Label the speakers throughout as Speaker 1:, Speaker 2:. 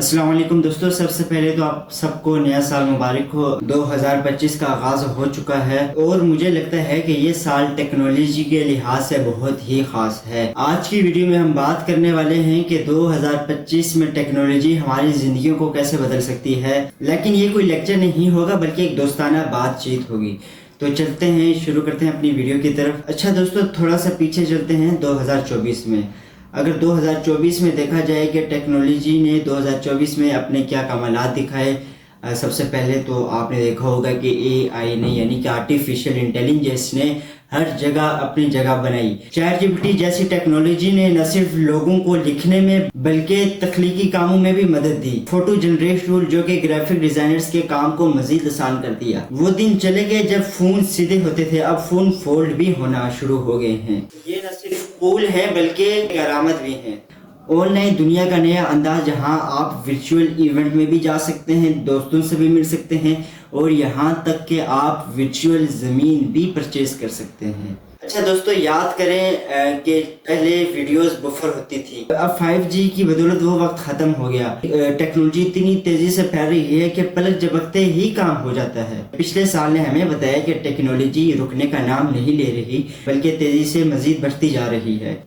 Speaker 1: अस्सलाम वालेकुम दोस्तों, सबसे पहले तो आप सबको नया साल मुबारक हो। 2025 का आगाज़ हो चुका है और मुझे लगता है कि ये साल टेक्नोलॉजी के लिहाज से बहुत ही ख़ास है। आज की वीडियो में हम बात करने वाले हैं कि 2025 में टेक्नोलॉजी हमारी ज़िंदगियों को कैसे बदल सकती है। लेकिन ये कोई लेक्चर नहीं होगा बल्कि एक दोस्ताना बातचीत होगी। तो चलते हैं, शुरू करते हैं अपनी वीडियो की तरफ। अच्छा दोस्तों, थोड़ा सा पीछे चलते हैं 2024 में। अगर 2024 में देखा जाए कि टेक्नोलॉजी ने 2024 में अपने क्या कमालात दिखाए। सबसे पहले तो आपने देखा होगा कि AI ने यानी कि आर्टिफिशियल इंटेलिजेंस ने हर जगह अपनी जगह बनाई। ChatGPT जैसी टेक्नोलॉजी ने न सिर्फ लोगों को लिखने में बल्कि तख्लीकी कामों में भी मदद दी। फोटो जनरेट टूल जो कि ग्राफिक डिजाइनर्स के काम को मजीद आसान कर दिया। वो दिन चले गए जब फोन सीधे होते थे, अब फोन फोल्ड भी होना शुरू हो गए हैं। ये न सिर्फ कूल है बल्कि करामत भी है। ऑनलाइन दुनिया का नया अंदाज, जहां आप वर्चुअल इवेंट में भी जा सकते हैं, दोस्तों से भी मिल सकते हैं और यहां तक कि आप वर्चुअल ज़मीन भी परचेज कर सकते हैं। अच्छा दोस्तों, याद करें कि पहले वीडियोस बफर होती थी, अब 5G की बदौलत वो वक्त ख़त्म हो गया। टेक्नोलॉजी इतनी तेज़ी से फैल रही है कि पलक झपकते ही काम हो जाता है। पिछले साल ने हमें बताया कि टेक्नोलॉजी रुकने का नाम नहीं ले रही बल्कि तेज़ी से मज़ीद बढ़ती जा रही है।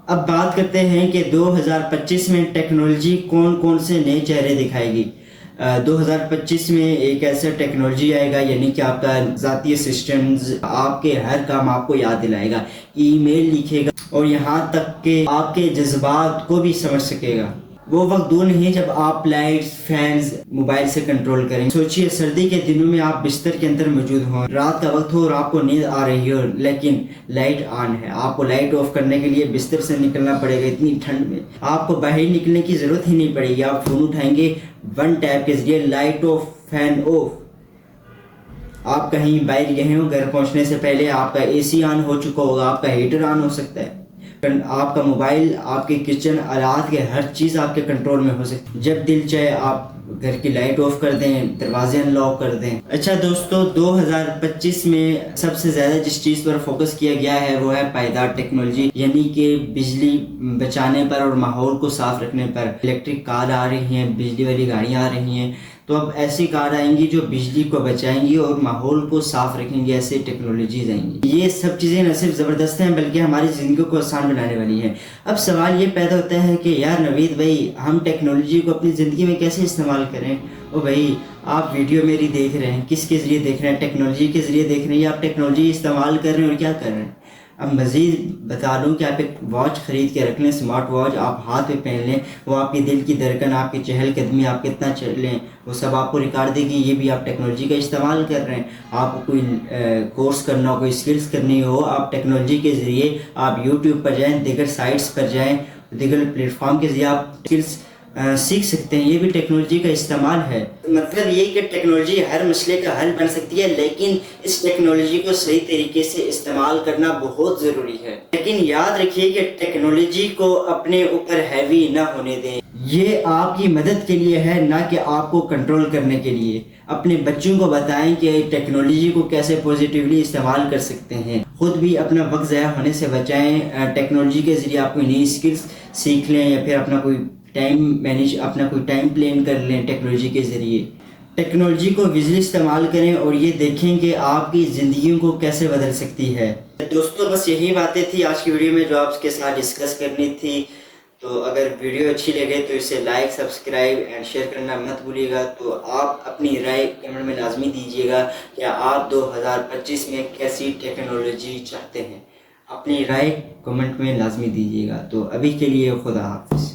Speaker 1: अब बात करते हैं कि 2025 में टेक्नोलॉजी कौन कौन से नए चेहरे दिखाएगी। 2025 में एक ऐसा टेक्नोलॉजी आएगा यानी कि आपका ज़ाती असिस्टेंट आपके हर काम आपको याद दिलाएगा, ईमेल लिखेगा और यहाँ तक कि आपके जज्बात को भी समझ सकेगा। वो वक्त दूर नहीं जब आप लाइट्स, फैंस मोबाइल से कंट्रोल करेंगे। सोचिए, सर्दी के दिनों में आप बिस्तर के अंदर मौजूद हो, रात का वक्त हो और आपको नींद आ रही हो लेकिन लाइट ऑन है। आपको लाइट ऑफ करने के लिए बिस्तर से निकलना पड़ेगा। इतनी ठंड में आपको बाहर निकलने की जरूरत ही नहीं पड़ेगी। आप फोन उठाएंगे, वन टैप के जरिए लाइट ऑफ, फैन ऑफ। आप कहीं बाहर गए हो, घर पहुंचने से पहले आपका AC ऑन हो चुका होगा, आपका हीटर ऑन हो सकता है, आपका मोबाइल, आपके किचन आलात के हर चीज़ आपके कंट्रोल में हो सकती है। जब दिल चाहे आप घर की लाइट ऑफ कर दें, दरवाजे अनलॉक कर दें। अच्छा दोस्तों, 2025 में सबसे ज़्यादा जिस चीज़ पर फोकस किया गया है वो है पायदार टेक्नोलॉजी, यानी कि बिजली बचाने पर और माहौल को साफ रखने पर। इलेक्ट्रिक कार आ रही हैं, बिजली वाली गाड़ियाँ आ रही हैं, तो अब ऐसी कार आएंगी जो बिजली को बचाएंगी और माहौल को साफ रखेंगी। ऐसे टेक्नोलॉजीज आएंगी। ये सब चीज़ें न सिर्फ ज़बरदस्त हैं बल्कि हमारी ज़िंदगी को आसान बनाने वाली हैं। अब सवाल ये पैदा होता है कि यार नवीद भाई, हम टेक्नोलॉजी को अपनी ज़िंदगी में कैसे इस्तेमाल करें। ओ भाई, आप वीडियो मेरी देख रहे हैं, किसके ज़रिए देख रहे हैं? टेक्नोलॉजी के ज़रिए देख रहे हैं या आप टेक्नोलॉजी इस्तेमाल कर रहे हैं और क्या कर रहे हैं? अब मज़ीद बता दूं कि आप एक वॉच ख़रीद के रख लें, स्मार्ट वॉच आप हाथ में पहन लें, वो आपके दिल की धड़कन, आपकी चहलकदमी, आप कितना चलें वो सब आपको रिकॉर्ड देगी। ये भी आप टेक्नोलॉजी का इस्तेमाल कर रहे हैं। आपको कोई कोर्स करना हो, कोई स्किल्स करनी हो, आप टेक्नोलॉजी के ज़रिए आप यूट्यूब पर जाएँ, दीगर साइट्स पर जाएँ, दीगर प्लेटफॉर्म के ज़रिए आप स्किल्स सीख सकते हैं। ये भी टेक्नोलॉजी का इस्तेमाल है। मतलब ये कि टेक्नोलॉजी हर मसले का हल बन सकती है, लेकिन इस टेक्नोलॉजी को सही तरीके से इस्तेमाल करना बहुत ज़रूरी है। लेकिन याद रखिए कि टेक्नोलॉजी को अपने ऊपर हैवी ना होने दें। ये आपकी मदद के लिए है, ना कि आपको कंट्रोल करने के लिए। अपने बच्चों को बताएं कि टेक्नोलॉजी को कैसे पॉजिटिवली इस्तेमाल कर सकते हैं। खुद भी अपना वक्त ज़ाया होने से बचाएं। टेक्नोलॉजी के ज़रिए आप कोई नई स्किल्स सीख लें या फिर अपना कोई टाइम प्लान कर लें। टेक्नोलॉजी के ज़रिए टेक्नोलॉजी को विज़ुअली इस्तेमाल करें और ये देखें कि आपकी ज़िंदगियों को कैसे बदल सकती है। दोस्तों, बस यही बातें थी आज की वीडियो में जो आपके साथ डिस्कस करनी थी। तो अगर वीडियो अच्छी लगे तो इसे लाइक, सब्सक्राइब एंड शेयर करना मत भूलिएगा। तो आप अपनी राय कमेंट में लाजमी दीजिएगा कि आप 2025 में कैसी टेक्नोलॉजी चाहते हैं। अपनी राय कमेंट में लाजमी दीजिएगा। तो अभी के लिए खुदा हाफिज़।